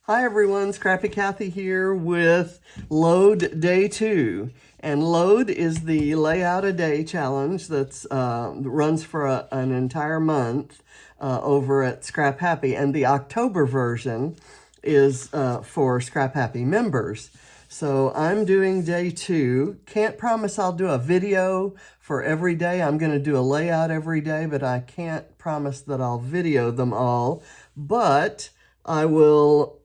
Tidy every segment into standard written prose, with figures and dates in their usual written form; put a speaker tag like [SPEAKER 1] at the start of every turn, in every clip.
[SPEAKER 1] Hi everyone, Scrappy Kathy here with Load Day 2. And Load is the Layout a Day challenge that runs for an entire month over at Scrap Happy. And the October version is for Scrap Happy members. So I'm doing day 2. Can't promise I'll do a video for every day. I'm going to do a layout every day, but I can't promise that I'll video them all. But I will,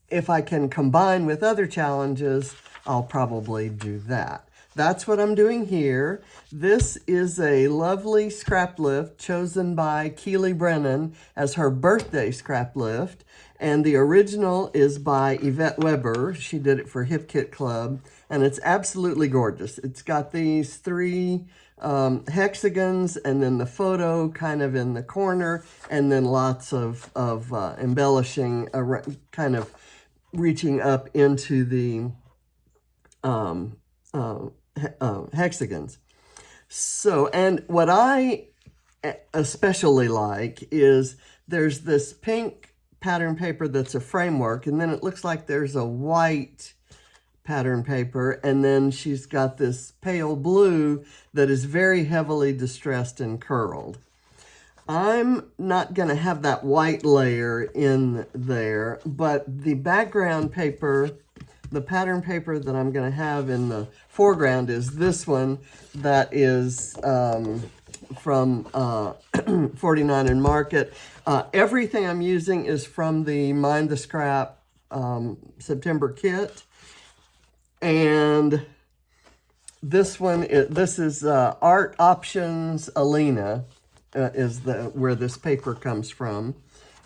[SPEAKER 1] if I can combine with other challenges, I'll probably do that. That's what I'm doing here. This is a lovely Scraplift chosen by Keighley Brennan as her birthday Scraplift. And the original is by Yvette Weber. She did it for Hip Kit Club. And it's absolutely gorgeous. It's got these 3 hexagons and then the photo kind of in the corner and then lots of embellishing, kind of reaching up into the hexagons. So, and what I especially like is there's this pink pattern paper that's a framework, and then it looks like there's a white pattern paper, and then she's got this pale blue that is very heavily distressed and curled. I'm not going to have that white layer in there, but the background paper, the pattern paper that I'm going to have in the foreground is this one that is from 49 and Market. Everything I'm using is from the Mind the Scrap September kit. And this one, this is Art Options Alena is where this paper comes from.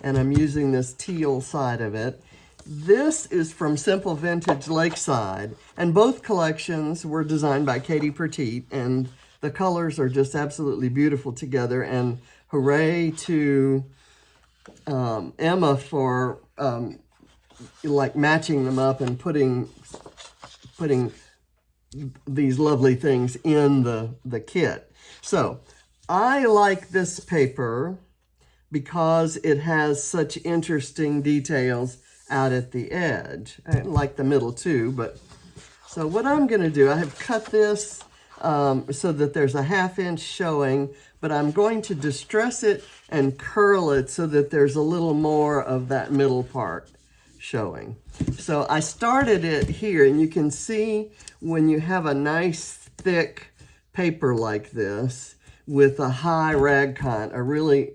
[SPEAKER 1] And I'm using this teal side of it. This is from Simple Vintage Lakeside. And both collections were designed by Katie Pertiet. And the colors are just absolutely beautiful together. And hooray to Emma for like matching them up and putting these lovely things in the kit. So I like this paper because it has such interesting details out at the edge. I like the middle too, but so what I'm going to do, I have cut this so that there's a 1/2 inch showing, but I'm going to distress it and curl it so that there's a little more of that middle part showing. So I started it here, and you can see when you have a nice thick paper like this with a high rag content, a really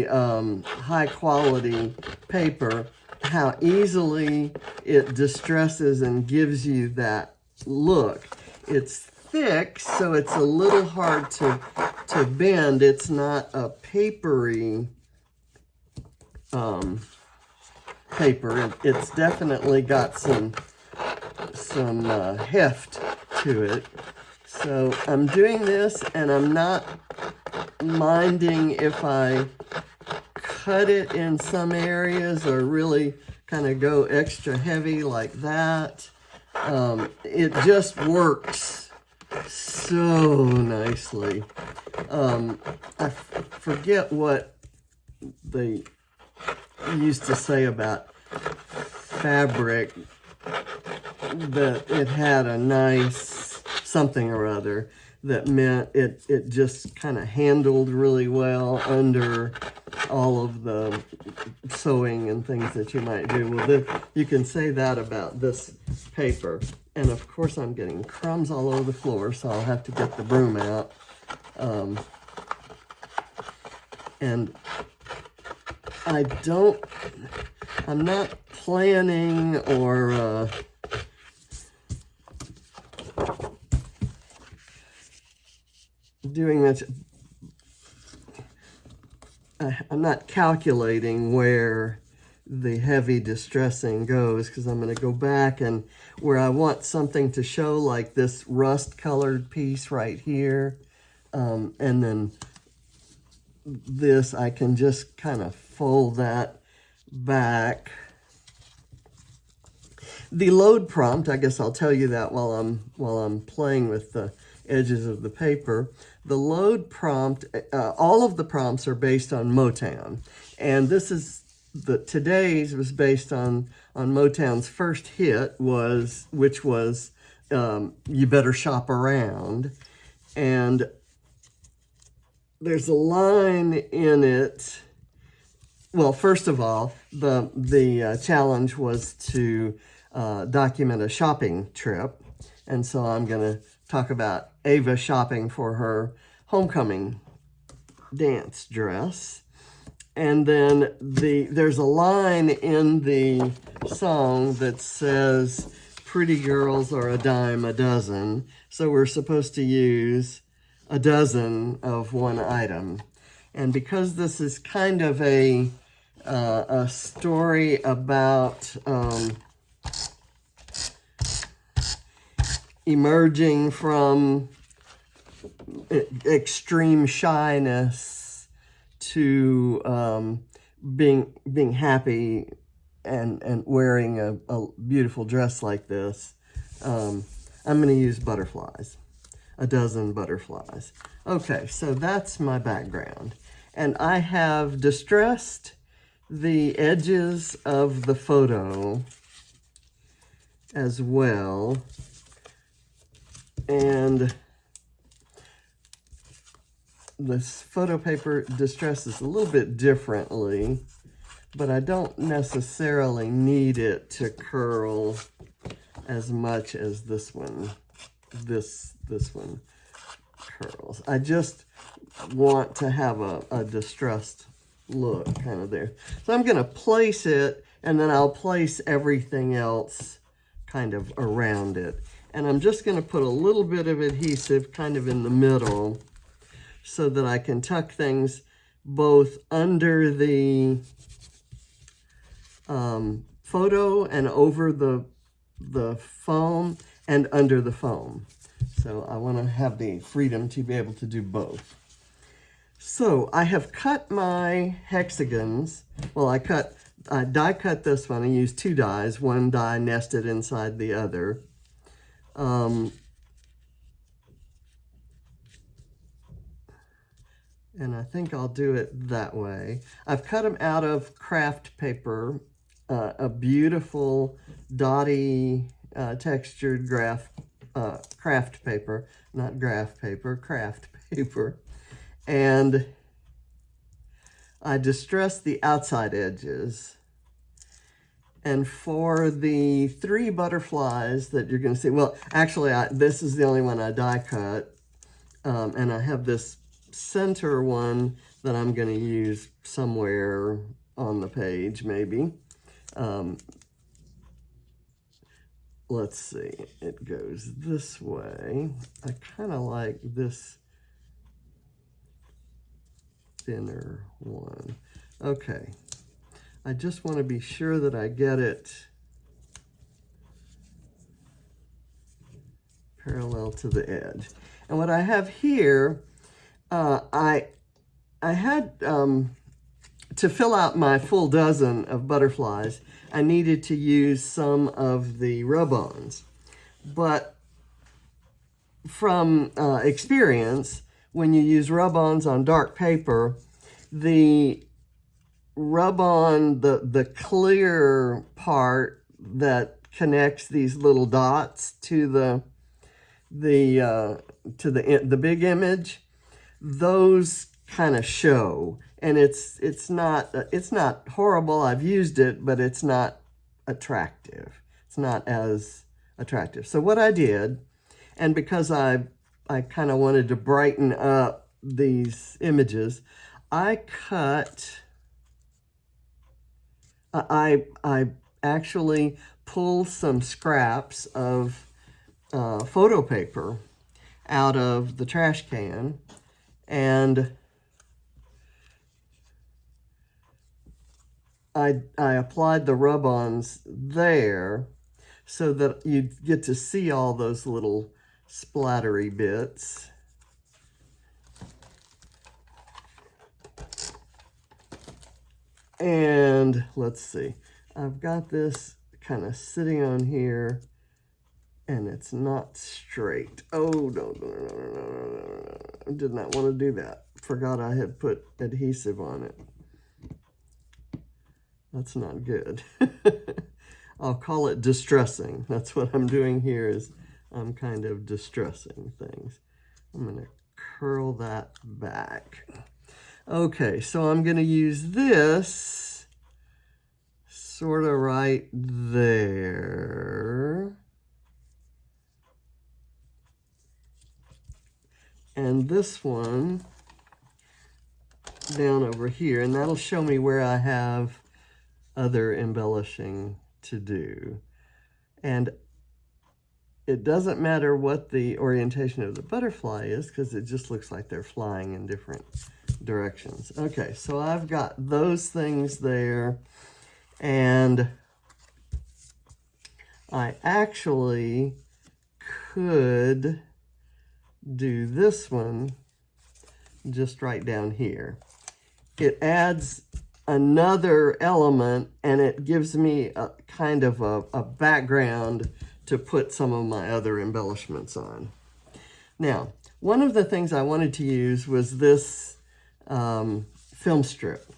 [SPEAKER 1] high quality paper, how easily it distresses and gives you that look. It's thick, so it's a little hard to bend. It's not a papery paper. It's definitely got some heft to it. So I'm doing this, and I'm not minding if I cut it in some areas or really kind of go extra heavy like that. It just works so nicely. I forget what they used to say about fabric, that it had a nice something or other that meant it just kind of handled really well under all of the sewing and things that you might do. Well, you can say that about this paper. And of course I'm getting crumbs all over the floor, so I'll have to get the broom out. And I'm not planning or doing this. I'm not calculating where the heavy distressing goes, because I'm going to go back and where I want something to show, like this rust colored piece right here, and then this, I can just kind of fold that back. The load prompt, I guess I'll tell you that while I'm playing with the edges of the paper. The load prompt, all of the prompts are based on Motown. And this is today's was based on Motown's first hit, which was You Better Shop Around. And there's a line in it. Well, first of all, the challenge was to document a shopping trip. And so I'm going to talk about Ava shopping for her homecoming dance dress. And then there's a line in the song that says, pretty girls are a dime a dozen. So we're supposed to use a dozen of one item. And because this is kind of a story about emerging from extreme shyness to being happy and wearing a beautiful dress like this, I'm going to use butterflies, a dozen butterflies. Okay, so that's my background. And I have distressed the edges of the photo as well. And this photo paper distresses a little bit differently, but I don't necessarily need it to curl as much as this one. This one curls. I just want to have a distressed look kind of there. So I'm going to place it, and then I'll place everything else kind of around it. And I'm just going to put a little bit of adhesive kind of in the middle so that I can tuck things both under the photo and over the foam and under the foam. So I want to have the freedom to be able to do both. So I have cut my hexagons. Well, I die cut this one. I used 2 dies, one die nested inside the other. And I think I'll do it that way. I've cut them out of craft paper, a beautiful dotty textured craft paper, not graph paper, craft paper. And I distressed the outside edges. And for the 3 butterflies that you're going to see, well, actually, this is the only one I die cut. And I have this center one that I'm going to use somewhere on the page, maybe. Let's see. It goes this way. I kind of like this thinner one. Okay. I just want to be sure that I get it parallel to the edge. And what I have here, I had, to fill out my full dozen of butterflies, I needed to use some of the rub-ons. But from experience, when you use rub-ons on dark paper, the rub-on, the clear part that connects these little dots to the big image, those kind of show. And it's not horrible. I've used it, but it's not attractive. It's not as attractive. So what I did, and because I kind of wanted to brighten up these images, I actually pulled some scraps of photo paper out of the trash can, and I applied the rub-ons there so that you get to see all those little splattery bits. And let's see, I've got this kind of sitting on here, and it's not straight. Oh, no. I did not want to do that. Forgot I had put adhesive on it. That's not good. I'll call it distressing. That's what I'm doing here, is I'm kind of distressing things. I'm going to curl that back. Okay, so I'm going to use this sort of right there. And this one down over here, and that'll show me where I have other embellishing to do. And it doesn't matter what the orientation of the butterfly is, because it just looks like they're flying in different directions. Okay, so I've got those things there, and I actually could do this one just right down here. It adds another element, and it gives me a kind of a background to put some of my other embellishments on. Now, one of the things I wanted to use was this film strip,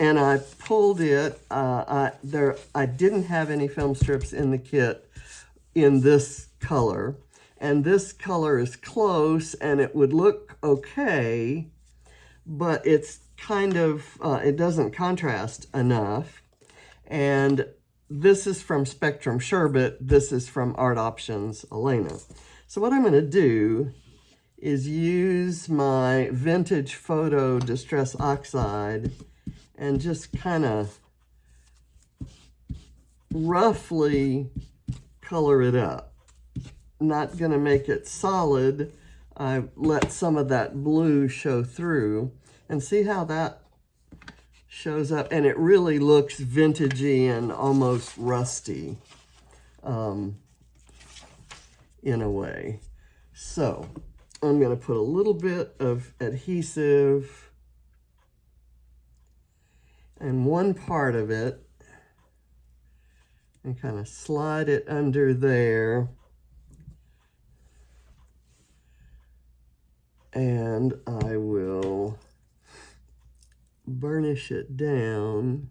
[SPEAKER 1] and I pulled it. I didn't have any film strips in the kit in this color, and this color is close, and it would look okay, but it's kind of, it doesn't contrast enough. And this is from Spectrum Sherbet. This is from Art Options Alena. So what I'm going to do is use my Vintage Photo Distress Oxide and just kind of roughly color it up. Not going to make it solid. I let some of that blue show through, and see how that shows up, and it really looks vintagey and almost rusty in a way. So I'm going to put a little bit of adhesive in one part of it and kind of slide it under there. And I will burnish it down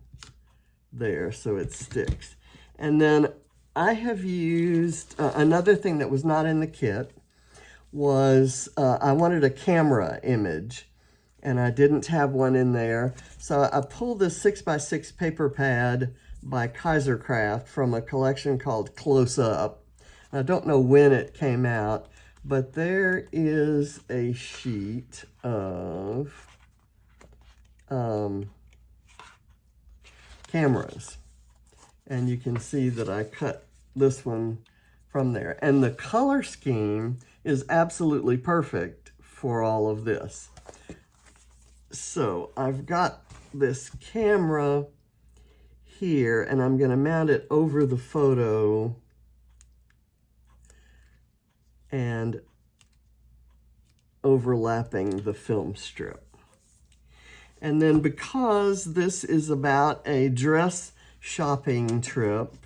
[SPEAKER 1] there so it sticks. And then I have used another thing that was not in the kit was I wanted a camera image, and I didn't have one in there. So I pulled this 6x6 paper pad by Kaisercraft from a collection called Close Up. I don't know when it came out, but there is a sheet of cameras, and you can see that I cut this one from there, and the color scheme is absolutely perfect for all of this. So I've got this camera here, and I'm going to mount it over the photo and overlapping the film strip. And then, because this is about a dress shopping trip,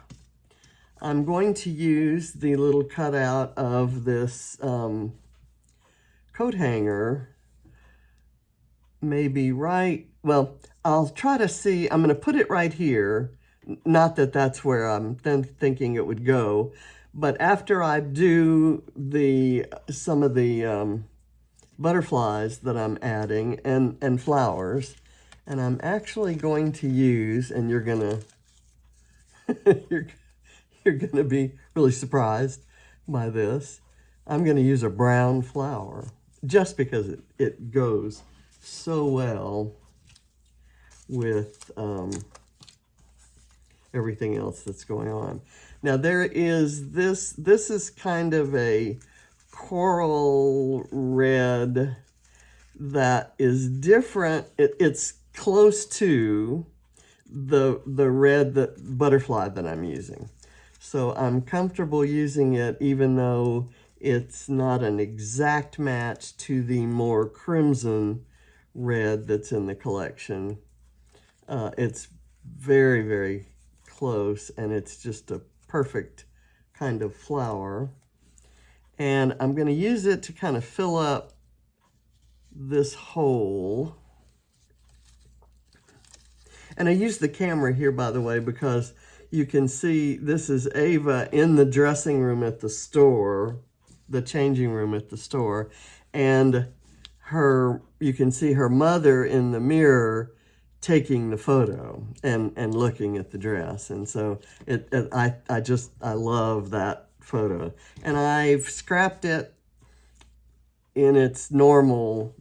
[SPEAKER 1] I'm going to use the little cutout of this coat hanger, maybe well, I'll try to see, I'm going to put it right here. Not that that's where I'm then thinking it would go, but after I do some of the butterflies that I'm adding and flowers, and I'm actually going to use, and you're gonna you're gonna be really surprised by this, I'm gonna use a brown flower just because it goes so well with everything else that's going on. Now there is this is kind of a coral red that is different. It's close to the red butterfly that I'm using. So I'm comfortable using it, even though it's not an exact match to the more crimson red that's in the collection. It's very, very close, and it's just a perfect kind of flower. And I'm going to use it to kind of fill up this hole. And I use the camera here, by the way, because you can see this is Ava in the dressing room at the store, the changing room at the store, and you can see her mother in the mirror taking the photo and looking at the dress. And so I love that photo. And I've scrapped it in its normal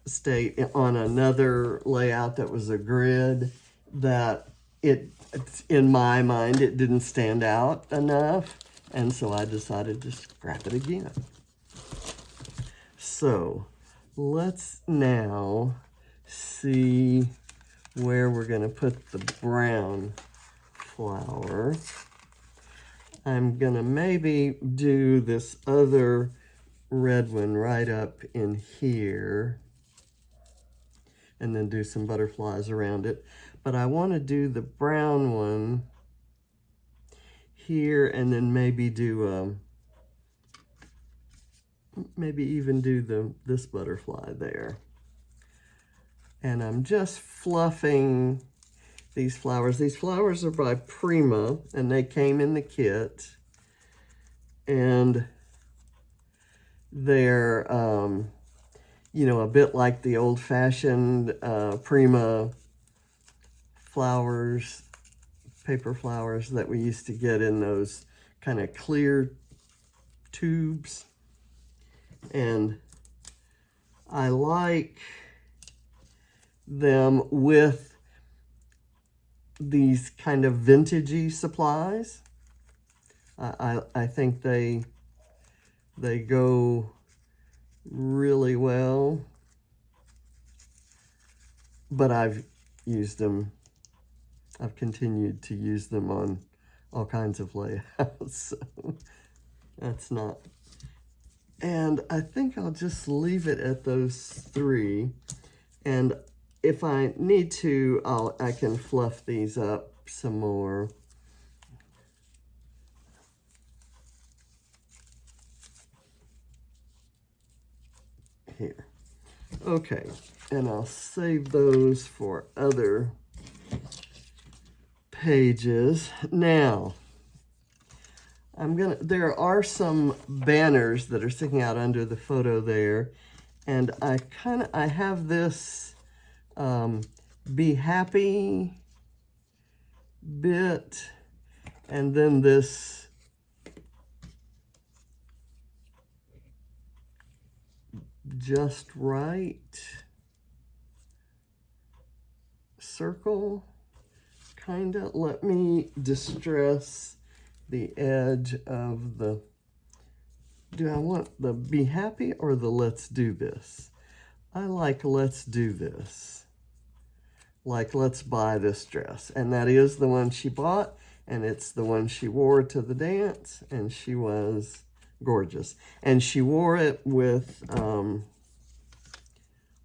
[SPEAKER 1] state on another layout that was a grid that in my mind, it didn't stand out enough. And so I decided to scrap it again. So let's now see where we're going to put the brown flower. I'm going to maybe do this other red one right up in here and then do some butterflies around it. But I want to do the brown one here and then maybe do maybe even do this butterfly there. And I'm just fluffing these flowers. These flowers are by Prima, and they came in the kit. And they're, you know, a bit like the old-fashioned Prima flowers, paper flowers that we used to get in those kind of clear tubes. And I like them with these kind of vintagey supplies. I think they go really well, but I've used them. I've continued to use them on all kinds of layouts, so that's not. And I think I'll just leave it at those three. And if I need to, I can fluff these up some more. Here. Okay, and I'll save those for other pages. Now, there are some banners that are sticking out under the photo there, and I have this Be Happy bit, and then this Just Right circle, kind of. Let me distress the edge of the, do I want the Be Happy or the Let's Do This? I like Let's Do This. Like, let's buy this dress. And that is the one she bought, and it's the one she wore to the dance, and she was gorgeous. And she wore it with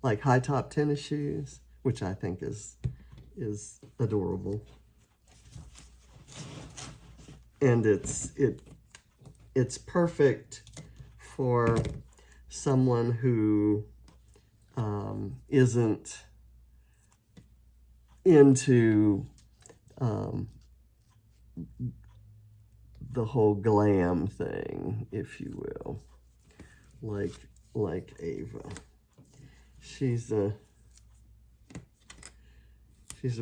[SPEAKER 1] like high top tennis shoes, which I think is adorable. And it's perfect for someone who isn't into the whole glam thing, if you will, like Ava. She's a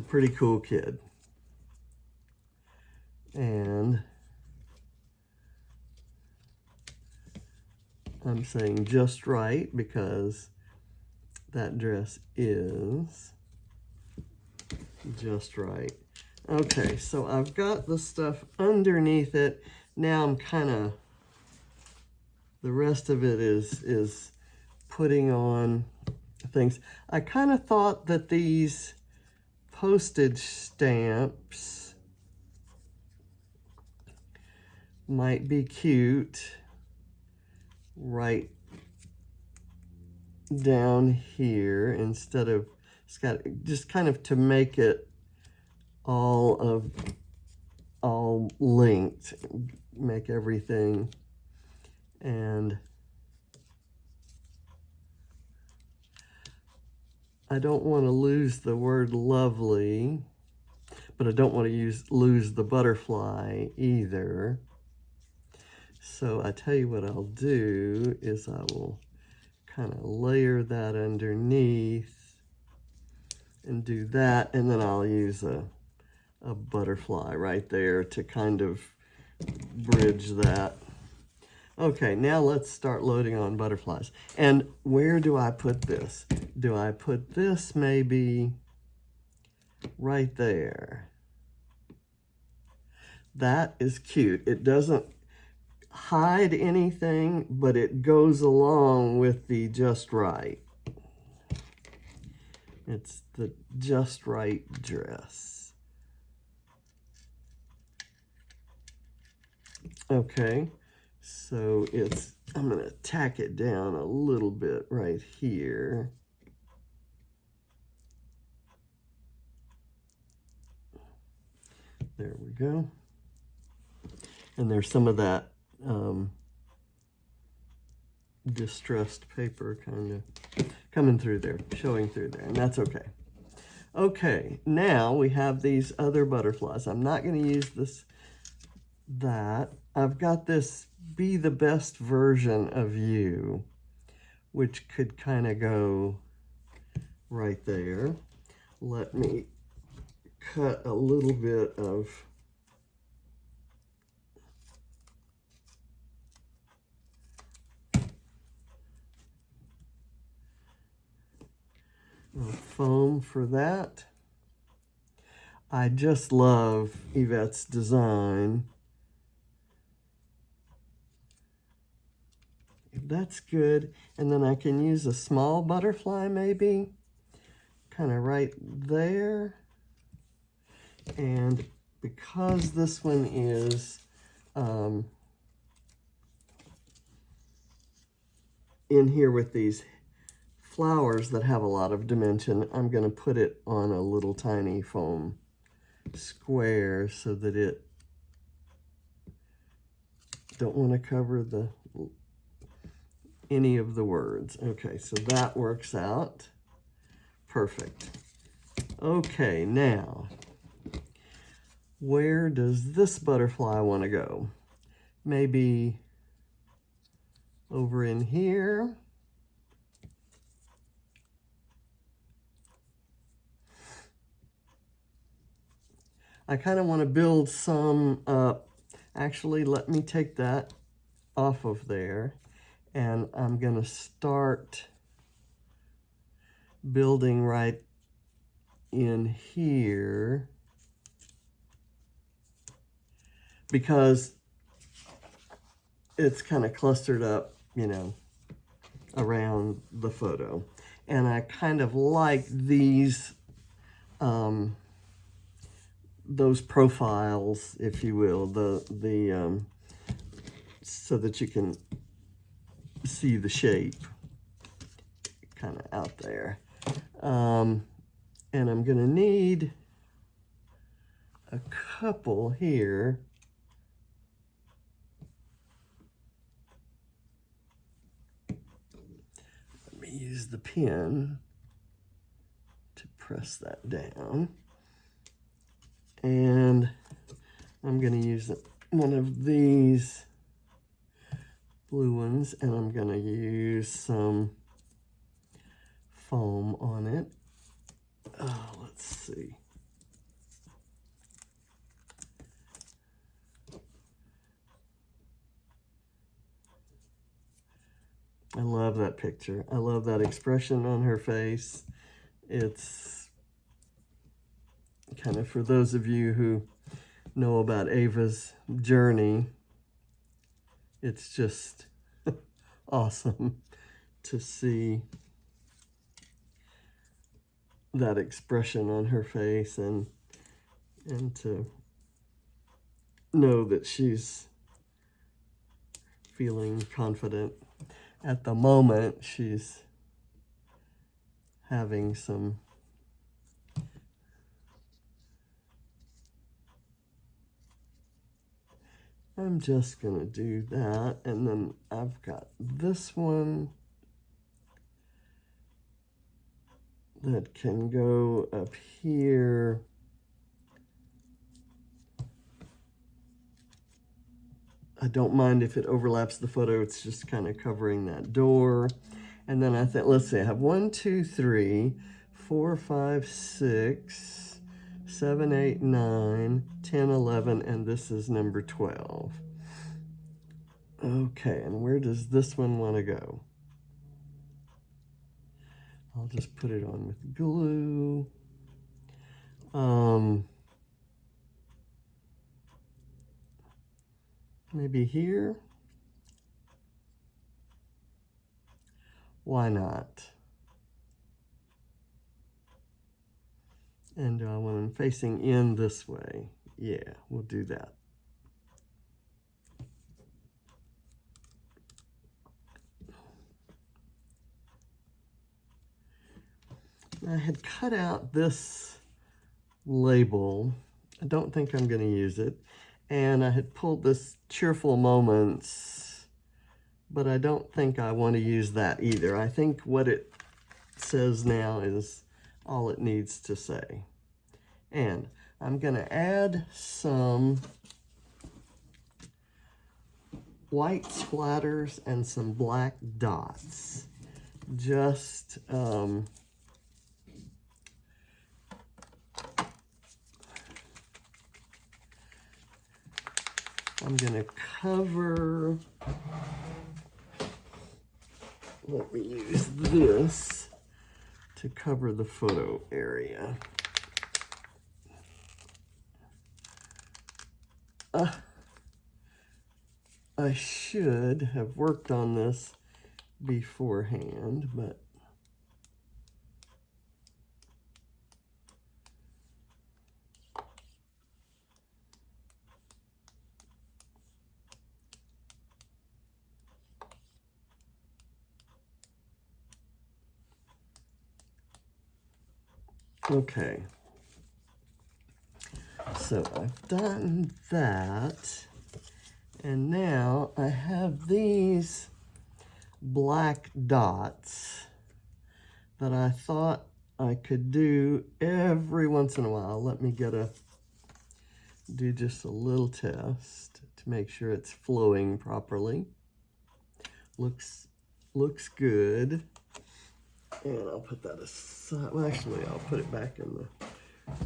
[SPEAKER 1] pretty cool kid. And I'm saying just right because that dress is just right. Okay, so I've got the stuff underneath it. Now I'm the rest of it is putting on things. I kind of thought that these postage stamps might be cute right down here instead of just kind of to make it all linked, make everything. And I don't want to lose the word lovely, but I don't want to lose the butterfly either. So I tell you what I'll do is I will kind of layer that underneath and do that, and then I'll use a butterfly right there to kind of bridge that. Okay, now let's start loading on butterflies. And where do I put this? Do I put this maybe right there? That is cute. It doesn't hide anything, but it goes along with the just right. It's the just right dress. Okay, so I'm going to tack it down a little bit right here. There we go. And there's some of that distressed paper kind of coming through there, showing through there, and that's okay. Okay, now we have these other butterflies. I'm not going to use that. I've got this Be the Best Version of You, which could kind of go right there. Let me cut a little bit of foam for that. I just love Yvette's design. That's good. And then I can use a small butterfly maybe, kind of right there. And because this one is in here with these flowers that have a lot of dimension, I'm going to put it on a little tiny foam square so that it don't want to cover any of the words. Okay, so that works out perfect. Okay, now where does this butterfly want to go? Maybe over in here. I kind of want to build some up. Actually, let me take that off of there, and I'm going to start building right in here, because it's kind of clustered up, you know, around the photo. And I kind of like these those profiles, if you will, so that you can see the shape kind of out there. And I'm going to need a couple here. Let me use the pen to press that down. And I'm going to use one of these blue ones, and I'm going to use some foam on it. Oh, let's see. I love that picture. I love that expression on her face. It's kind of, for those of you who know about Ava's journey, it's just awesome to see that expression on her face, and to know that she's feeling confident. At the moment, she's having some I'm just going to do that, and then I've got this one that can go up here. I don't mind if it overlaps the photo. It's just kind of covering that door. And then I think, let's see, I have 1, 2, 3, 4, 5, 6, 7, 8, 9, 10, 11, and this is number 12. Okay, and where does this one want to go? I'll just put it on with glue. Maybe here? Why not? And when I'm facing in this way, yeah, we'll do that. I had cut out this label. I don't think I'm going to use it. And I had pulled this Cheerful Moments, but I don't think I want to use that either. I think what it says now is all it needs to say. And I'm going to add some white splatters and some black dots. Just I'm going to cover, let me use this to cover the photo area. I should have worked on this beforehand, but okay. So I've done that, and now I have these black dots that I thought I could do every once in a while. Let me do just a little test to make sure it's flowing properly. Looks good. And I'll put that aside. Well, actually, I'll put it back in the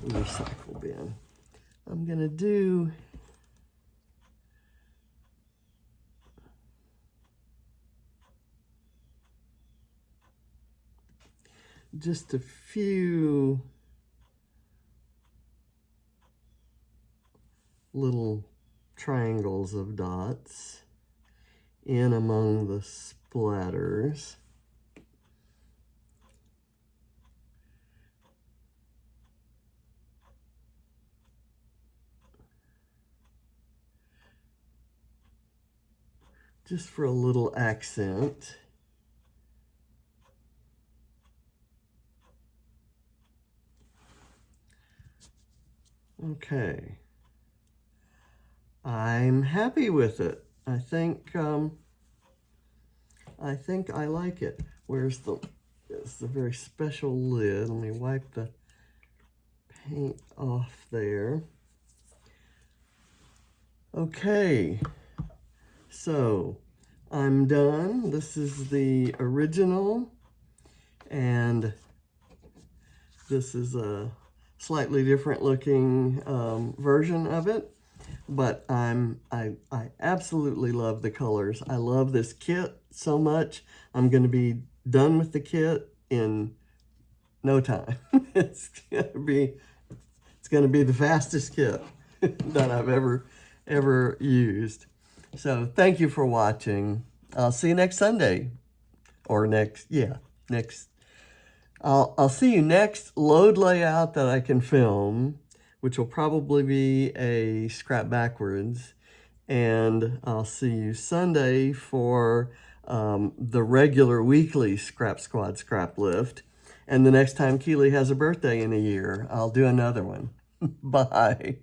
[SPEAKER 1] recycle bin. I'm going to do just a few little triangles of dots in among the splatters. Just for a little accent. Okay. I'm happy with it. I think I like it. It's the very special lid. Let me wipe the paint off there. Okay. So I'm done. This is the original, and this is a slightly different looking version of it, but I absolutely love the colors. I love this kit so much. I'm going to be done with the kit in no time. It's going to be the fastest kit that I've ever used. So thank you for watching. I'll see you next Sunday, or next. I'll see you next load layout that I can film, which will probably be a scrap backwards, and I'll see you Sunday for the regular weekly Scrap Squad Scraplift, and the next time Keighley has a birthday in a year, I'll do another one. Bye.